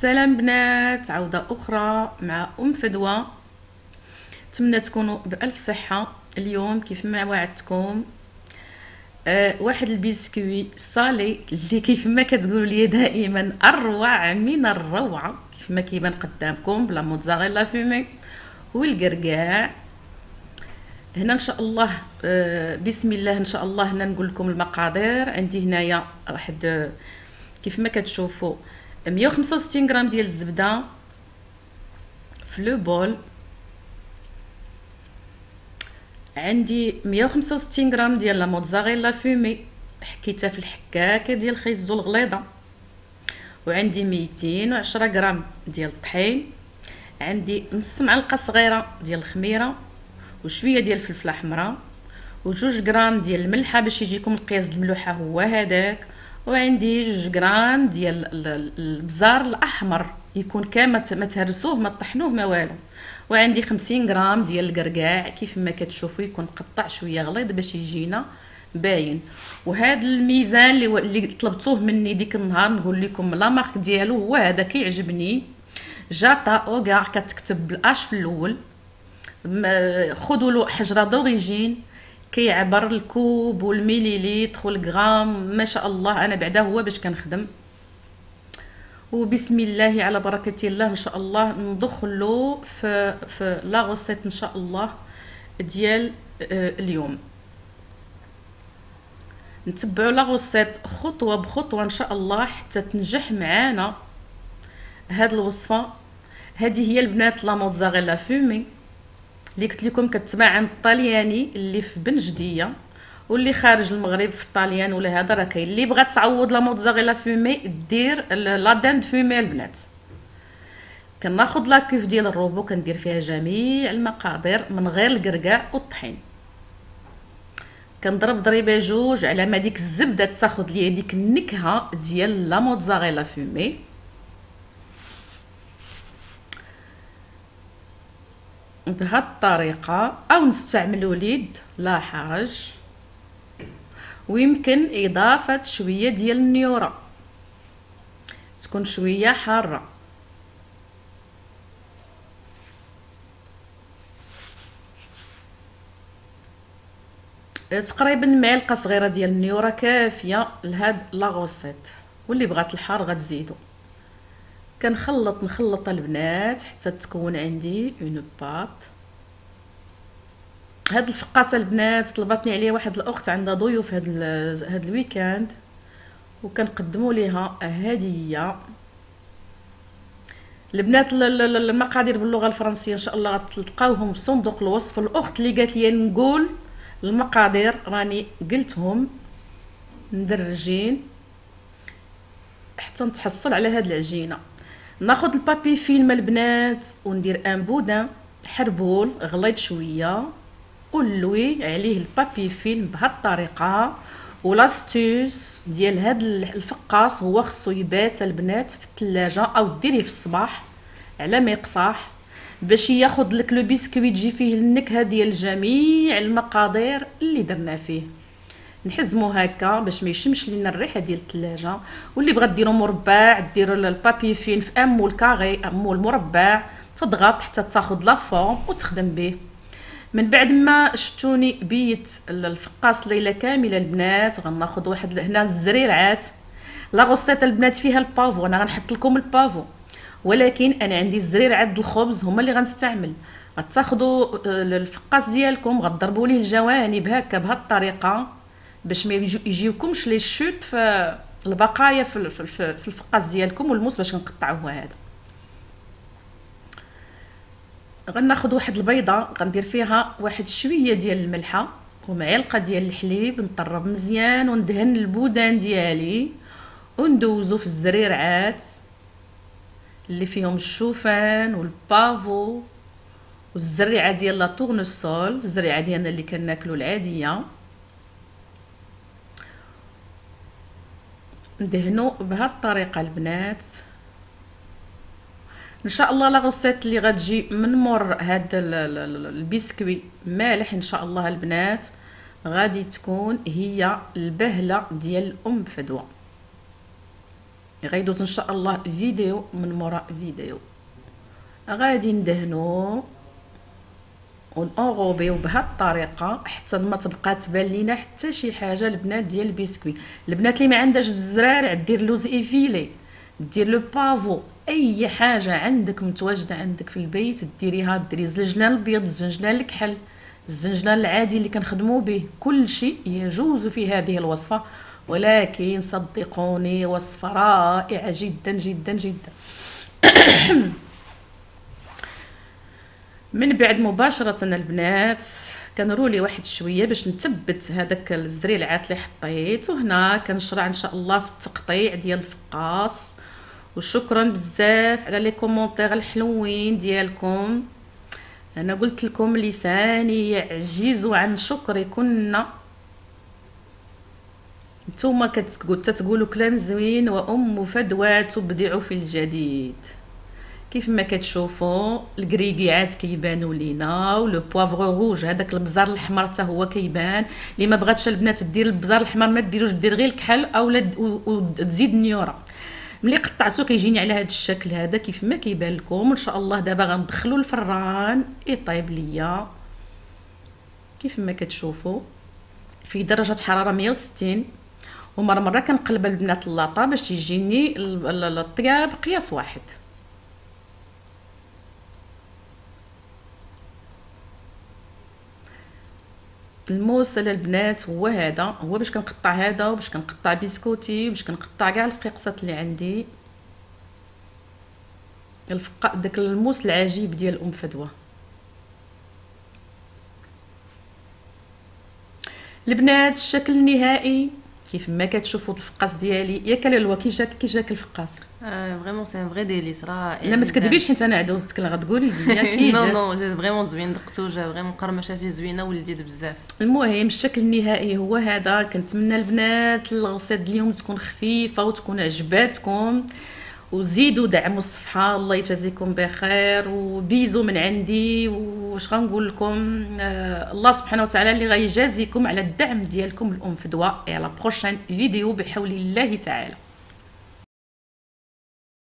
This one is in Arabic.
السلام بنات، عودة أخرى مع فدوى. نتمنى تكونوا بألف صحة. اليوم كيف ما وعدتكم واحد البسكوي صالي اللي كيف ما كتقولوا لي دائما أروع من الروعة، كيف ما كيبان قدامكم بلا موتزاريلا فيمي والقرقاع. هنا ان شاء الله بسم الله ان شاء الله. هنا نقول لكم المقادير. عندي هنايا واحد كيف ما كتشوفوا 165 غرام ديال الزبده في لو بول. عندي 165 غرام ديال لا موتزاريلا فومي حكيتها في الحكاكه ديال خيزو الغليظه. وعندي 210 غرام ديال الطحين. عندي نص معلقه صغيره ديال الخميره وشويه ديال الفلفله حمراء وجوج غرام ديال الملحه باش يجيكم القياس الملوحه هو هذاك. وعندي 2 غرام ديال البزار الاحمر يكون كامل ما تهرسوه ما طحنوه ما والو. وعندي 50 غرام ديال القرقاع كيف ما كتشوفوا يكون مقطع شويه غليظ باش يجينا باين. وهذا الميزان اللي طلبتوه مني ديك النهار نقول لكم لا مارك ديالو هو هذا كيعجبني. جاتا اوغار كتكتب بالاش في الاول. خذوا له حجره دوريجين كيعبر الكوب والميليليتر والغرام ما شاء الله. انا بعدا هو باش كنخدم. وبسم الله على بركه الله ان شاء الله ندخلوا في لا غوسيت ان شاء الله ديال اليوم. نتبعوا لا غوسيت خطوه بخطوه ان شاء الله حتى تنجح معانا هاد الوصفه. هذه هي البنات لا موتزاريلا فومي اللي قلت لكم كتباع عند الطلياني اللي في بنجديه واللي خارج المغرب في الطاليان ولا هذا راه كاين. اللي بغات تعوض لا موتزاريلا فومي دير لا داند فومي البنات. كناخذ لا كوف ديال الروبو كندير فيها جميع المقادير من غير القرقاع والطحين. كنضرب ضريبه جوج على ما ديك الزبده تاخذ ليا ديك النكهه ديال لا موتزاريلا فومي. بهاد الطريقه او نستعملوا اليد لا حرج. ويمكن اضافه شويه ديال النيوره تكون شويه حاره. تقريبا معلقه صغيره ديال النيوره كافيه لهاد لا غوسيت. واللي بغات الحار غتزيدوا. نخلط البنات حتى تكون عندي اون بات. هاد الفقاصه البنات طلبتني عليه واحد الاخت عندها ضيوف هاد الويكاند وكنقدموا ليها هديه. البنات المقادير باللغه الفرنسيه ان شاء الله غتلقاوهم في صندوق الوصف. الاخت اللي قالت لي نقول المقادير راني قلتهم مدرجين حتى نتحصل على هاد العجينه. ناخذ البابي فيلم البنات وندير ان بودان حربول غليظ شويه ونلوي عليه البابي فيلم بهاد الطريقه. ولاستوس ديال هاد الفقاص هو خصو يبات البنات في الثلاجه او ديريه في الصباح على ما يقصاح باش ياخذ لك لو بسكويت تجي فيه النكهه ديال جميع المقادير اللي درنا فيه. نحزمو هكا باش ما يشمش لينا الريحه ديال الثلاجه. واللي بغات ديروا مربع ديروا البابي فيلم في مول كاري مول مربع تضغط حتى تاخذ لا فورم وتخدم به. من بعد ما شفتوني بيت الفقاص ليله كامله البنات غناخذ واحد هنا الزريرعات. لا غوسيت البنات فيها البافو. انا غنحط لكم البافو ولكن انا عندي الزريرعات الخبز هما اللي غنستعمل. غتاخذوا الفقاص ديالكم غتضربوا ليه الجوانب هكا بهاد الطريقه باش ما يجيوكمش لي شوت في البقايا في الفقاص ديالكم والموس باش نقطعوه. هذا غناخذ واحد البيضه غندير فيها واحد شويه ديال الملحه ومعلقه ديال الحليب نطرب مزيان وندهن البودان ديالي وندوزو في الزريرعات اللي فيهم الشوفان والبافو والزريعه ديال لا طورنسول الزريعه ديالنا اللي كناكلو العاديه. ندهنو بهاد الطريقه البنات ان شاء الله. لا غوسيت اللي غتجي من مور هاد البسكوي مالح ان شاء الله البنات غادي تكون هي البهله ديال فدوى. غيدوز ان شاء الله فيديو من مراء فيديو. غادي ندهنو ونغوبيو بهاد الطريقه حتى ما تبقى تبان لينا حتى شي حاجه. البنات ديال البسكوي، البنات اللي ما عندهاش الزرارع دير لوز ايفيلي، دير لو بافو، اي حاجه عندك متواجده عندك في البيت ديريها. ديري الزنجلان الابيض، الزنجلان الكحل، الزنجلان العادي اللي كنخدموا به، كل شيء يجوز في هذه الوصفه. ولكن صدقوني وصفه رائعه جدا جدا جدا. من بعد مباشره البنات كنرولي واحد شويه باش نثبت هذاك الزريلعات اللي حطيت، وهنا كنشرع ان شاء الله في التقطيع ديال الفقاص. وشكرا بزاف على لي كومونتير الحلوين ديالكم. انا قلت لكم لساني يعجز عن شكركن. نتوما كتقولوا كلام زوين، وام فدوى تبدع في الجديد. كيف ما كتشوفوا الكريكيعات كيبانوا لينا، ولو بوافغ روج هذاك البزار الاحمر حتى هو كيبان. اللي ما بغاتش البنات دير البزار الاحمر ما ديروش، دير غير الكحل اولا وتزيد النيوره. ملي قطعته كيجيني على هذا الشكل هذا كيف ما كيبان لكم. ان شاء الله دابا غندخلو الفران يطيب ليا كيف ما كتشوفوا في درجه حراره 160. ومره كنقلب البنات اللاطه باش يجيني الطياب قياس واحد. الموس البنات هو هذا، هو باش كنقطع هذا وباش كنقطع بسكوتي وباش كنقطع كاع الفقيقسات اللي عندي. داك الموس العجيب ديال ام فدوى. البنات الشكل النهائي كيف ما كتشوفوا الفقاس ديالي. ياك لاله كي جاك الفقاس؟ فريمون سي ان فري ديليس راه. لا ما تكذبيش حيت انا عدوزتك اللي غتقولي ليا كي جا. نو جا فريمون زوين، دقتو جا فريمون قرمشه فيه زوينه ولذيذ بزاف. المهم الشكل النهائي هو هذا. كنتمنى البنات الغصيد اليوم تكون خفيفه وتكون عجباتكم، وزيدوا دعموا الصفحه. الله يجازيكم بخير، وبيزو من عندي. واش غنقول لكم، الله سبحانه وتعالى اللي غيجازيكم على الدعم ديالكم الام فدوى. على بروشين فيديو بحول الله تعالى.